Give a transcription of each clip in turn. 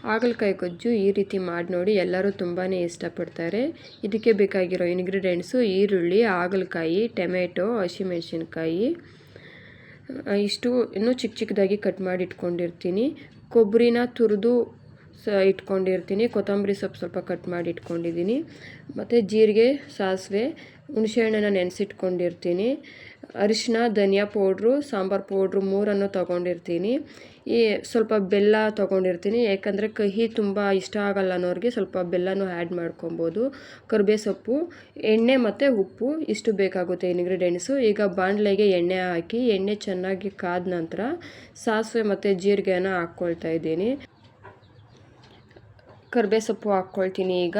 ಹಾಗಲಕಾಯಿ ಗೊಜ್ಜು ಈ ರೀತಿ ಮಾಡಿ ನೋಡಿ, ಎಲ್ಲರೂ ತುಂಬಾ ಇಷ್ಟಪಡ್ತಾರೆ. ಇದಕ್ಕೆ ಬೇಕಾಗಿರೋ ಇಂಗ್ರೀಡಿಯೆಂಟ್ಸು ಈರುಳ್ಳಿ, ಹಾಗಲಕಾಯಿ, ಟೊಮೆಟೊ, ಹಸಿಮೆಣಸಿನ್ಕಾಯಿ ಇಷ್ಟು ಇನ್ನೂ ಚಿಕ್ಕ ಚಿಕ್ಕದಾಗಿ ಕಟ್ ಮಾಡಿ ಇಟ್ಕೊಂಡಿರ್ತೀನಿ. ಕೊಬ್ಬರಿನ ತುರಿದು ಇಟ್ಕೊಂಡಿರ್ತೀನಿ. ಕೊತ್ತಂಬರಿ ಸೊಪ್ಪು ಸ್ವಲ್ಪ ಕಟ್ ಮಾಡಿ ಇಟ್ಕೊಂಡಿದ್ದೀನಿ. ಮತ್ತು ಜೀರಿಗೆ, ಸಾಸಿವೆ, ಹುಣಸೆಹಣ್ಣನ್ನು ನೆನೆಸಿಟ್ಕೊಂಡಿರ್ತೀನಿ. ಅರಿಶಿನ, ಧನಿಯಾ ಪೌಡ್ರು, ಸಾಂಬಾರು ಪೌಡ್ರು ಮೂರನ್ನು ತೊಗೊಂಡಿರ್ತೀನಿ. ಸ್ವಲ್ಪ ಬೆಲ್ಲ ತೊಗೊಂಡಿರ್ತೀನಿ. ಯಾಕಂದರೆ ಕಹಿ ತುಂಬ ಇಷ್ಟ ಆಗಲ್ಲ ಅನ್ನೋರಿಗೆ ಸ್ವಲ್ಪ ಬೆಲ್ಲನೂ ಆ್ಯಡ್ ಮಾಡ್ಕೊಬೋದು. ಕರಿಬೇವು ಸೊಪ್ಪು, ಎಣ್ಣೆ ಮತ್ತು ಉಪ್ಪು ಇಷ್ಟು ಬೇಕಾಗುತ್ತೆ ಇಂಗ್ರೀಡಿಯೆಂಟ್ಸು. ಈಗ ಬಾಣಲೆಗೆ ಎಣ್ಣೆ ಹಾಕಿ ಎಣ್ಣೆ ಚೆನ್ನಾಗಿ ಕಾದ ನಂತರ ಸಾಸಿವೆ ಮತ್ತು ಜೀರಿಗೆನ ಹಾಕ್ಕೊಳ್ತಾ ಇದ್ದೀನಿ. ಕರಿಬೇವು ಸೊಪ್ಪು ಹಾಕ್ಕೊಳ್ತೀನಿ. ಈಗ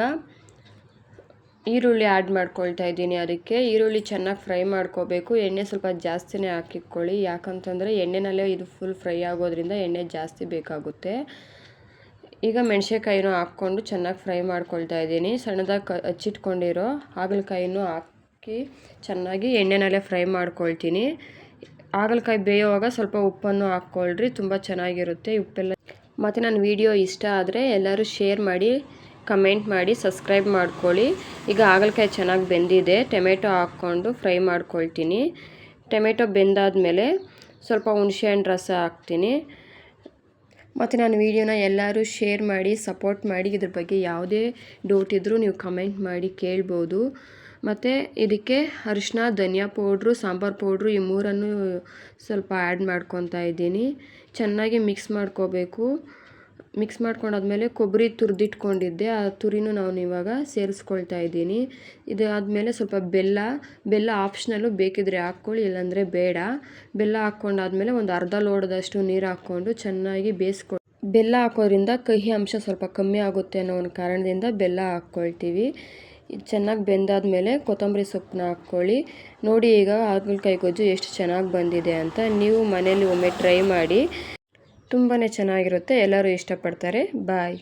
ಈರುಳ್ಳಿ ಆ್ಯಡ್ ಮಾಡ್ಕೊಳ್ತಾ ಇದ್ದೀನಿ. ಅದಕ್ಕೆ ಈರುಳ್ಳಿ ಚೆನ್ನಾಗಿ ಫ್ರೈ ಮಾಡ್ಕೋಬೇಕು. ಎಣ್ಣೆ ಸ್ವಲ್ಪ ಜಾಸ್ತಿನೇ ಹಾಕಿಟ್ಕೊಳ್ಳಿ, ಯಾಕಂತಂದರೆ ಎಣ್ಣೆನಲ್ಲೇ ಇದು ಫುಲ್ ಫ್ರೈ ಆಗೋದ್ರಿಂದ ಎಣ್ಣೆ ಜಾಸ್ತಿ ಬೇಕಾಗುತ್ತೆ. ಈಗ ಮೆಣಸಿನ್ಕಾಯಿನೂ ಹಾಕ್ಕೊಂಡು ಚೆನ್ನಾಗಿ ಫ್ರೈ ಮಾಡ್ಕೊಳ್ತಾ ಇದ್ದೀನಿ. ಸಣ್ಣದಾಗಿ ಹಚ್ಚಿಟ್ಕೊಂಡಿರೋ ಹಾಗಲಕಾಯಿನೂ ಹಾಕಿ ಚೆನ್ನಾಗಿ ಎಣ್ಣೆನಲ್ಲೇ ಫ್ರೈ ಮಾಡ್ಕೊಳ್ತೀನಿ. ಹಾಗಲಕಾಯಿ ಬೇಯುವಾಗ ಸ್ವಲ್ಪ ಉಪ್ಪನ್ನು ಹಾಕ್ಕೊಳ್ರಿ, ತುಂಬ ಚೆನ್ನಾಗಿರುತ್ತೆ ಉಪ್ಪೆಲ್ಲ. ಮತ್ತು ನನ್ನ ವಿಡಿಯೋ ಇಷ್ಟ ಆದರೆ ಎಲ್ಲರೂ ಶೇರ್ ಮಾಡಿ, ಕಮೆಂಟ್ ಮಾಡಿ, ಸಬ್ಸ್ಕ್ರೈಬ್ ಮಾಡ್ಕೊಳ್ಳಿ. ಈಗ ಹಾಗಲಕಾಯಿ ಚೆನ್ನಾಗಿ ಬೆಂದಿದೆ. ಟೊಮೆಟೊ ಹಾಕ್ಕೊಂಡು ಫ್ರೈ ಮಾಡ್ಕೊಳ್ತೀನಿ. ಟೊಮೆಟೊ ಬೆಂದಾದಮೇಲೆ ಸ್ವಲ್ಪ ಹುಣಸೆಹಣ್ಣು ರಸ ಹಾಕ್ತೀನಿ. ಮತ್ತು ನನ್ನ ವಿಡಿಯೋನ ಎಲ್ಲರೂ ಶೇರ್ ಮಾಡಿ, ಸಪೋರ್ಟ್ ಮಾಡಿ. ಇದ್ರ ಬಗ್ಗೆ ಯಾವುದೇ ಡೌಟ್ ಇದ್ದರೂ ನೀವು ಕಮೆಂಟ್ ಮಾಡಿ ಕೇಳ್ಬೋದು. ಮತ್ತು ಇದಕ್ಕೆ ಅರಿಶಿನ, ಧನಿಯಾ ಪೌಡ್ರು, ಸಾಂಬಾರು ಪೌಡ್ರು ಈ ಮೂರನ್ನು ಸ್ವಲ್ಪ ಆ್ಯಡ್ ಮಾಡ್ಕೊತಾ ಇದ್ದೀನಿ. ಚೆನ್ನಾಗಿ ಮಿಕ್ಸ್ ಮಾಡ್ಕೋಬೇಕು. ಮಿಕ್ಸ್ ಮಾಡ್ಕೊಂಡಾದ್ಮೇಲೆ ಕೊಬ್ಬರಿ ತುರಿದಿಟ್ಕೊಂಡಿದ್ದೆ, ಆ ತುರಿನೂ ನಾನು ಇವಾಗ ಸೇರಿಸ್ಕೊಳ್ತಾ ಇದ್ದೀನಿ. ಇದಾದಮೇಲೆ ಸ್ವಲ್ಪ ಬೆಲ್ಲ ಆಪ್ಷನಲ್ಲು, ಬೇಕಿದ್ರೆ ಹಾಕ್ಕೊಳ್ಳಿ, ಇಲ್ಲಾಂದರೆ ಬೇಡ. ಬೆಲ್ಲ ಹಾಕ್ಕೊಂಡಾದ್ಮೇಲೆ ಒಂದು ಅರ್ಧ ಲೋಟದಷ್ಟು ನೀರು ಹಾಕ್ಕೊಂಡು ಚೆನ್ನಾಗಿ ಬೇಯಿಸ್ಕೊಂಡು, ಬೆಲ್ಲ ಹಾಕೋದ್ರಿಂದ ಕಹಿ ಅಂಶ ಸ್ವಲ್ಪ ಕಮ್ಮಿ ಆಗುತ್ತೆ ಅನ್ನೋ ಒಂದು ಕಾರಣದಿಂದ ಬೆಲ್ಲ ಹಾಕ್ಕೊಳ್ತೀವಿ. ಇದು ಚೆನ್ನಾಗಿ ಬೆಂದಾದಮೇಲೆ ಕೊತ್ತಂಬರಿ ಸೊಪ್ಪನ್ನ ಹಾಕ್ಕೊಳ್ಳಿ. ನೋಡಿ ಈಗ ಹಾಗಲಕಾಯಿ ಗೊಜ್ಜು ಎಷ್ಟು ಚೆನ್ನಾಗಿ ಬಂದಿದೆ ಅಂತ. ನೀವು ಮನೇಲಿ ಒಮ್ಮೆ ಟ್ರೈ ಮಾಡಿ, ತುಂಬಾ ಚೆನ್ನಾಗಿರುತ್ತೆ. ಎಲ್ಲರೂ ಇಷ್ಟಪಡ್ತಾರೆ. ಬಾಯ್.